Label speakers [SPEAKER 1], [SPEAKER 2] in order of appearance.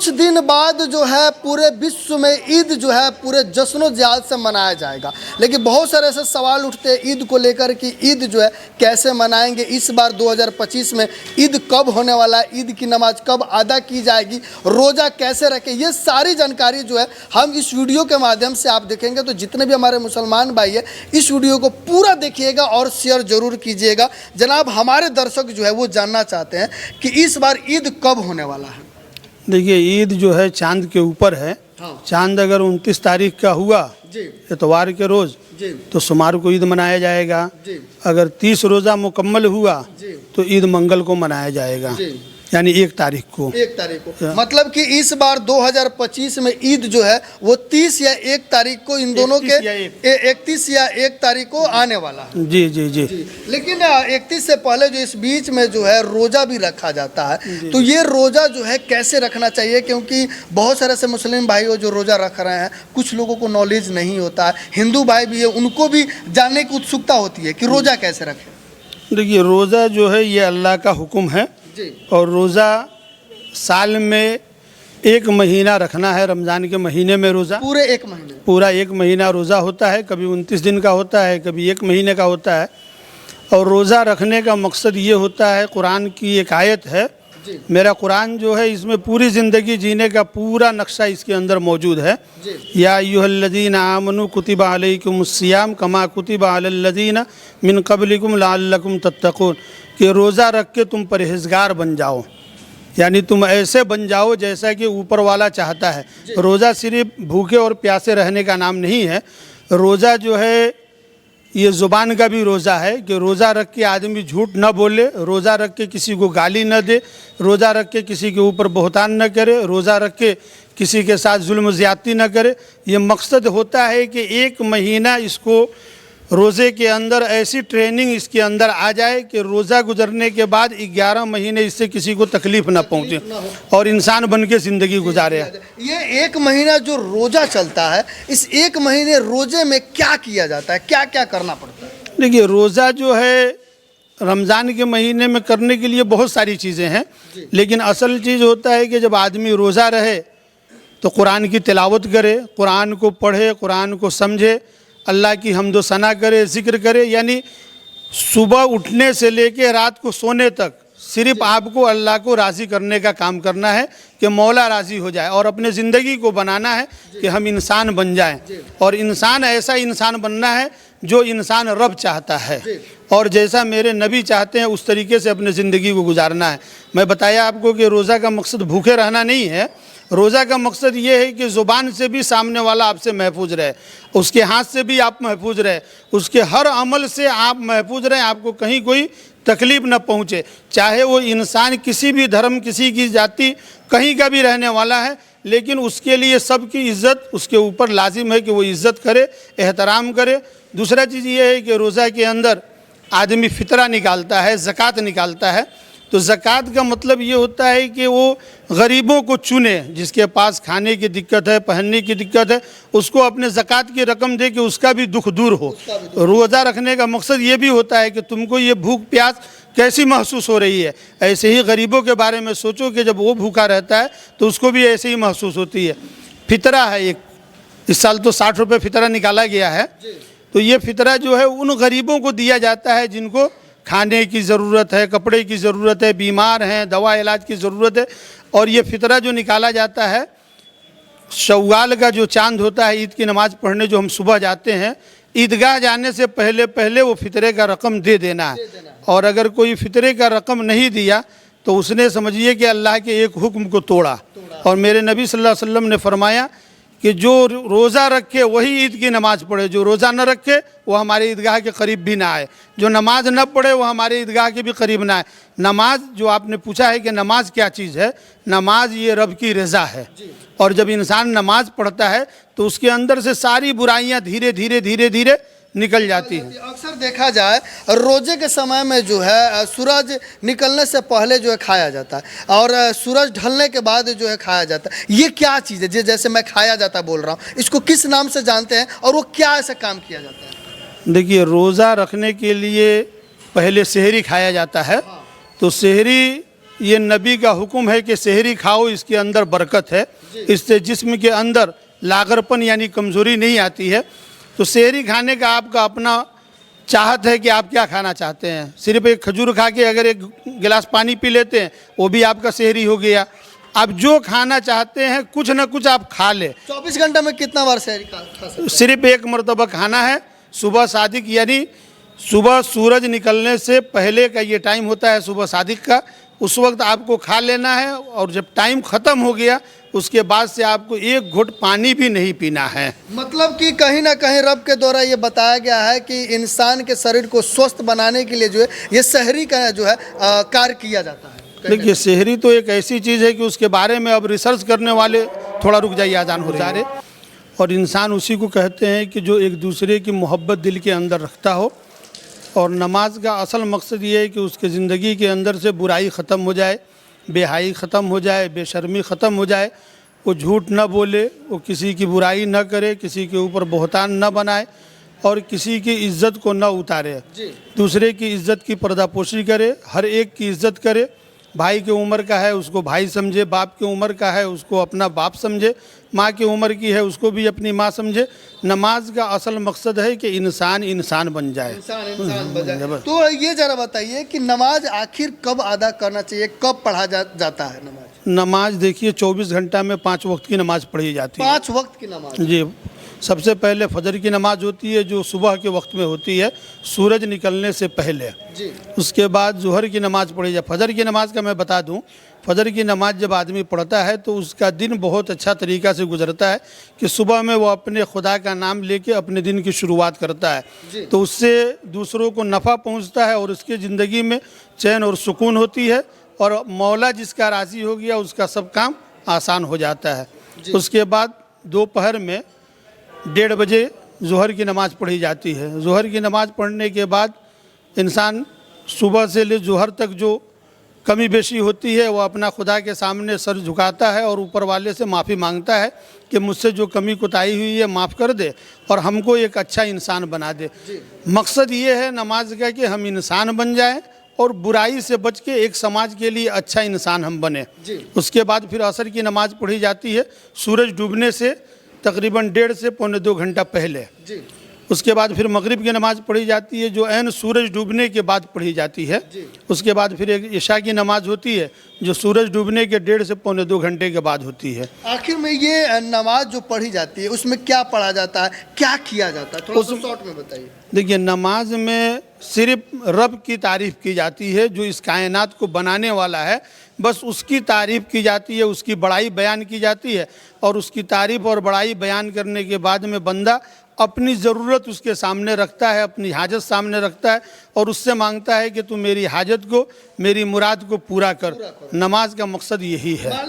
[SPEAKER 1] कुछ दिन बाद जो है पूरे विश्व में ईद जो है पूरे जश्नो ज़ियारत से मनाया जाएगा। लेकिन बहुत सारे ऐसे सवाल उठते हैं ईद को लेकर कि ईद जो है कैसे मनाएंगे, इस बार 2025 में ईद कब होने वाला है, ईद की नमाज कब अदा की जाएगी, रोज़ा कैसे रखें, ये सारी जानकारी जो है हम इस वीडियो के माध्यम से आप देखेंगे। तो जितने भी हमारे मुसलमान भाई है इस वीडियो को पूरा देखिएगा और शेयर जरूर कीजिएगा। जनाब, हमारे दर्शक जो है वो जानना चाहते हैं कि इस बार ईद कब होने वाला है।
[SPEAKER 2] देखिए, ईद जो है चांद के ऊपर है।
[SPEAKER 1] हाँ।
[SPEAKER 2] चांद अगर 29 तारीख का हुआ इतवार के रोज़ तो सोमवार को ईद मनाया जाएगा। अगर 30 रोज़ा मुकम्मल हुआ तो ईद मंगल को मनाया जाएगा, यानी 1 तारीख को।
[SPEAKER 1] 1 तारीख को मतलब कि इस बार 2025 में ईद जो है वो 30 या 1 तारीख को, इन दोनों के 31 या 1 तारीख को आने वाला है।
[SPEAKER 2] जी जी जी, जी।
[SPEAKER 1] लेकिन 31 से पहले जो इस बीच में जो है रोज़ा भी रखा जाता है, तो ये रोज़ा जो है कैसे रखना चाहिए, क्योंकि बहुत सारे ऐसे मुस्लिम भाई हो जो रोज़ा रख रहे हैं, कुछ लोगों को नॉलेज नहीं होता है, हिंदू भाई भी है, उनको भी जानने की उत्सुकता होती है कि रोज़ा कैसे रखें।
[SPEAKER 2] देखिए, रोज़ा जो है ये अल्लाह का हुक्म है और रोज़ा साल में 1 महीना रखना है। रमज़ान के महीने में रोज़ा
[SPEAKER 1] पूरे 1 महीने,
[SPEAKER 2] पूरा 1 महीना रोज़ा होता है। कभी 29 दिन का होता है, कभी 1 महीने का होता है। और रोज़ा रखने का मकसद ये होता है, कुरान की एक आयत है, मेरा कुरान जो है इसमें पूरी ज़िंदगी जीने का पूरा नक्शा इसके अंदर मौजूद है। या अय्युहल्लज़ीना आमनू कुतिबा अलैकुमुस्सियाम कमा कुतिबा अलल्लज़ीना मिन क़ब्लिकुम लअल्लकुम तत्तक़ून, कि रोज़ा रख के तुम परहेज़गार बन जाओ, यानी तुम ऐसे बन जाओ जैसा कि ऊपर वाला चाहता है। रोज़ा सिर्फ भूखे और प्यासे रहने का नाम नहीं है। रोज़ा जो है ये ज़ुबान का भी रोज़ा है कि रोज़ा रख के आदमी झूठ न बोले, रोज़ा रख के किसी को गाली न दे, रोज़ा रख के किसी के ऊपर बहतान न करे, रोज़ा रख के किसी के साथ जुल्म ज़्यादती न करे। ये मकसद होता है कि 1 महीना इसको रोज़े के अंदर ऐसी ट्रेनिंग इसके अंदर आ जाए कि रोज़ा गुजरने के बाद 11 महीने इससे किसी को तकलीफ़ ना पहुँचे और इंसान बन के ज़िंदगी गुजारे।
[SPEAKER 1] ये 1 महीना जो रोज़ा चलता है, इस 1 महीने रोज़े में क्या किया जाता है, क्या क्या करना पड़ता है?
[SPEAKER 2] देखिए, रोज़ा जो है रमज़ान के महीने में करने के लिए बहुत सारी चीज़ें हैं, लेकिन असल चीज़ होता है कि जब आदमी रोज़ा रहे तो कुरान की तिलावत करे, कुरान को पढ़े, कुरान को समझे, अल्लाह की हम्द व सना करे, ज़िक्र करे। यानी सुबह उठने से लेके रात को सोने तक सिर्फ आपको अल्लाह को राज़ी करने का काम करना है कि मौला राज़ी हो जाए, और अपने ज़िंदगी को बनाना है कि हम इंसान बन जाएं। और इंसान ऐसा इंसान बनना है जो इंसान रब चाहता है और जैसा मेरे नबी चाहते हैं उस तरीके से अपने ज़िंदगी को गुजारना है। मैं बताया आपको कि रोज़ा का मकसद भूखे रहना नहीं है। रोज़ा का मकसद ये है कि ज़ुबान से भी सामने वाला आपसे महफूज रहे, उसके हाथ से भी आप महफूज रहे, उसके हर अमल से आप महफूज रहें, आपको कहीं कोई तकलीफ़ न पहुँचे, चाहे वो इंसान किसी भी धर्म, किसी की जाति, कहीं का भी रहने वाला है। लेकिन उसके लिए सबकी इज़्ज़त उसके ऊपर लाजिम है कि वो इज़्ज़त करे, एहतराम करे। दूसरा चीज़ ये है कि रोज़ा के अंदर आदमी फ़ितरा निकालता है, ज़कात निकालता है। तो ज़कात का मतलब ये होता है कि वो गरीबों को चुने, जिसके पास खाने की दिक्कत है, पहनने की दिक्कत है, उसको अपने ज़कात की रकम दे के उसका भी दुख दूर हो। रोज़ा रखने का मकसद ये भी होता है कि तुमको ये भूख प्यास कैसी महसूस हो रही है, ऐसे ही गरीबों के बारे में सोचो कि जब वो भूखा रहता है तो उसको भी ऐसे ही महसूस होती है। फ़ितरा है एक, इस साल तो 60 रुपये फ़ितरा निकाला गया है। तो ये फ़ितरा जो है उन गरीबों को दिया जाता है जिनको खाने की ज़रूरत है, कपड़े की ज़रूरत है, बीमार हैं, दवा इलाज की ज़रूरत है। और ये फ़ितरा जो निकाला जाता है, शव्वाल का जो चांद होता है, ईद की नमाज़ पढ़ने जो हम सुबह जाते हैं, ईदगाह जाने से पहले पहले वो फ़ितरे का रकम दे देना है। और अगर कोई फ़ितरे का रकम नहीं दिया तो उसने समझिए कि अल्लाह के एक हुक्म को तोड़ा। और मेरे नबी सल्लल्लाहु अलैहि वसल्लम ने फरमाया कि जो रोज़ा रखे वही ईद की नमाज़ पढ़े, जो रोज़ा न रखे वो हमारे ईदगाह के करीब भी ना आए, जो नमाज न पढ़े वो हमारे ईदगाह के भी करीब ना आए। नमाज, जो आपने पूछा है कि नमाज क्या चीज़ है, नमाज ये रब की रज़ा है। और जब इंसान नमाज पढ़ता है तो उसके अंदर से सारी बुराइयां धीरे धीरे धीरे धीरे निकल जाती है।
[SPEAKER 1] अक्सर देखा जाए रोजे के समय में जो है सूरज निकलने से पहले जो है खाया जाता है और सूरज ढलने के बाद जो है खाया जाता है। ये क्या चीज़ है जैसे मैं खाया जाता बोल रहा हूँ, इसको किस नाम से जानते हैं और वो क्या ऐसा काम किया जाता है?
[SPEAKER 2] देखिए, रोज़ा रखने के लिए पहले सेहरी खाया जाता है। तो सेहरी ये नबी का हुक्म है कि सहरी खाओ, इसके अंदर बरकत है, इससे जिस्म के अंदर लागरपन यानी कमज़ोरी नहीं आती है। तो सहरी खाने का आपका अपना चाहत है कि आप क्या खाना चाहते हैं। सिर्फ एक खजूर खा के अगर एक गिलास पानी पी लेते हैं वो भी आपका सहरी हो गया। आप जो खाना चाहते हैं कुछ ना कुछ आप खा ले।
[SPEAKER 1] 24 घंटे में कितना बार सहरी खा सकते हैं?
[SPEAKER 2] सिर्फ एक मरतबा खाना है, सुबह सादिक यानी सुबह सूरज निकलने से पहले का ये टाइम होता है सुबह सादिक का, उस वक्त आपको खा लेना है। और जब टाइम ख़त्म हो गया उसके बाद से आपको एक घुट पानी भी नहीं पीना है।
[SPEAKER 1] मतलब कि कहीं ना कहीं रब के द्वारा ये बताया गया है कि इंसान के शरीर को स्वस्थ बनाने के लिए जो है ये सहरी का जो है कार्य किया जाता है।
[SPEAKER 2] देखिए सहरी तो एक ऐसी चीज़ है कि उसके बारे में अब रिसर्च करने वाले, थोड़ा रुक जाइए आजान हो जा रहे, और इंसान उसी को कहते हैं कि जो एक दूसरे की मोहब्बत दिल के अंदर रखता हो। और नमाज का असल मकसद ये है कि उसके ज़िंदगी के अंदर से बुराई ख़त्म हो जाए, बेहाई ख़त्म हो जाए, बेशर्मी ख़त्म हो जाए, वो झूठ न बोले, वो किसी की बुराई न करे, किसी के ऊपर बहतान न बनाए और किसी की इज़्ज़त को न उतारे, दूसरे की इज़्ज़त की पर्दापोशी करे, हर एक की इज़्ज़त करे। भाई की उम्र का है उसको भाई समझे, बाप की उम्र का है उसको अपना बाप समझे, माँ की उम्र की है उसको भी अपनी माँ समझे। नमाज का असल मकसद है कि इंसान इंसान बन जाए।
[SPEAKER 1] इंसान बन जाए। तो ये जरा बताइए कि नमाज आखिर कब अदा करना चाहिए, कब पढ़ा जाता है नमाज?
[SPEAKER 2] नमाज देखिए 24 घंटा में 5 वक्त की नमाज पढ़ी जाती है।
[SPEAKER 1] 5 वक्त की नमाज?
[SPEAKER 2] जी, सबसे पहले फजर की नमाज होती है जो सुबह के वक्त में होती है सूरज निकलने से पहले
[SPEAKER 1] जी।
[SPEAKER 2] उसके बाद ज़ोहर की नमाज़ पढ़ी जाए। फजर की नमाज़ का मैं बता दूं, फजर की नमाज़ जब आदमी पढ़ता है तो उसका दिन बहुत अच्छा तरीक़ा से गुजरता है कि सुबह में वो अपने खुदा का नाम लेके अपने दिन की शुरुआत करता है, तो उससे दूसरों को नफ़ा पहुंचता है और उसकी ज़िंदगी में चैन और सुकून होती है और मौला जिसका राज़ी हो गया उसका सब काम आसान हो जाता है। उसके बाद दोपहर में 1:30 बजे ज़ोहर की नमाज़ पढ़ी जाती है। ज़ोहर की नमाज़ पढ़ने के बाद इंसान सुबह से ले ज़ोहर तक जो कमी बेशी होती है वो अपना खुदा के सामने सर झुकाता है और ऊपर वाले से माफ़ी मांगता है कि मुझसे जो कमी कोताही हुई है माफ़ कर दे और हमको एक अच्छा इंसान बना दे। मकसद ये है नमाज का कि हम इंसान बन जाएं और बुराई से बच के एक समाज के लिए अच्छा इंसान हम बने। उसके बाद फिर असर की नमाज़ पढ़ी जाती है सूरज डूबने से तकरीबन 1.5 से पौने 2 घंटा पहले। उसके बाद फिर मगरिब की नमाज़ पढ़ी जाती है जो ऐन सूरज डूबने के बाद पढ़ी जाती है। उसके बाद फिर एक इशा की नमाज़ होती है जो सूरज डूबने के 1.5 से पौने 2 घंटे के बाद होती है।
[SPEAKER 1] आखिर में ये नमाज जो पढ़ी जाती है उसमें क्या पढ़ा जाता है, क्या किया जाता है, थोड़ा सा शॉर्ट में बताइए।
[SPEAKER 2] देखिए नमाज में सिर्फ रब की तारीफ़ की जाती है जो इस कायनात को बनाने वाला है, बस उसकी तारीफ़ की जाती है, उसकी बड़ाई बयान की जाती है। और उसकी तारीफ़ और बड़ाई बयान करने के बाद में बंदा अपनी ज़रूरत उसके सामने रखता है, अपनी हाजत सामने रखता है और उससे मांगता है कि तू मेरी हाजत को, मेरी मुराद को पूरा कर। नमाज का मकसद यही है।